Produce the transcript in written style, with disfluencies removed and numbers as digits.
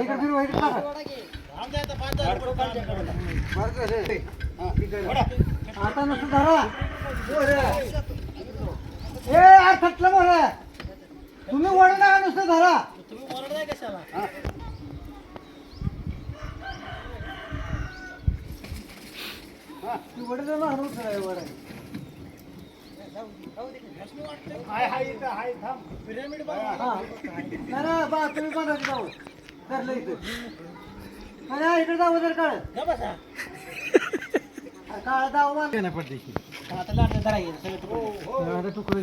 इकडे फिरू इकडे टाका. आता नुसतं धरा. ए यार थटलं मोरे, तुम्ही वड नका नुसतं धरा. वड वड बा तुम्ही पण जाऊ धरलं इथं. अरे इकडे जाऊ जर काळ काळ जाऊ पडते आता तुकडे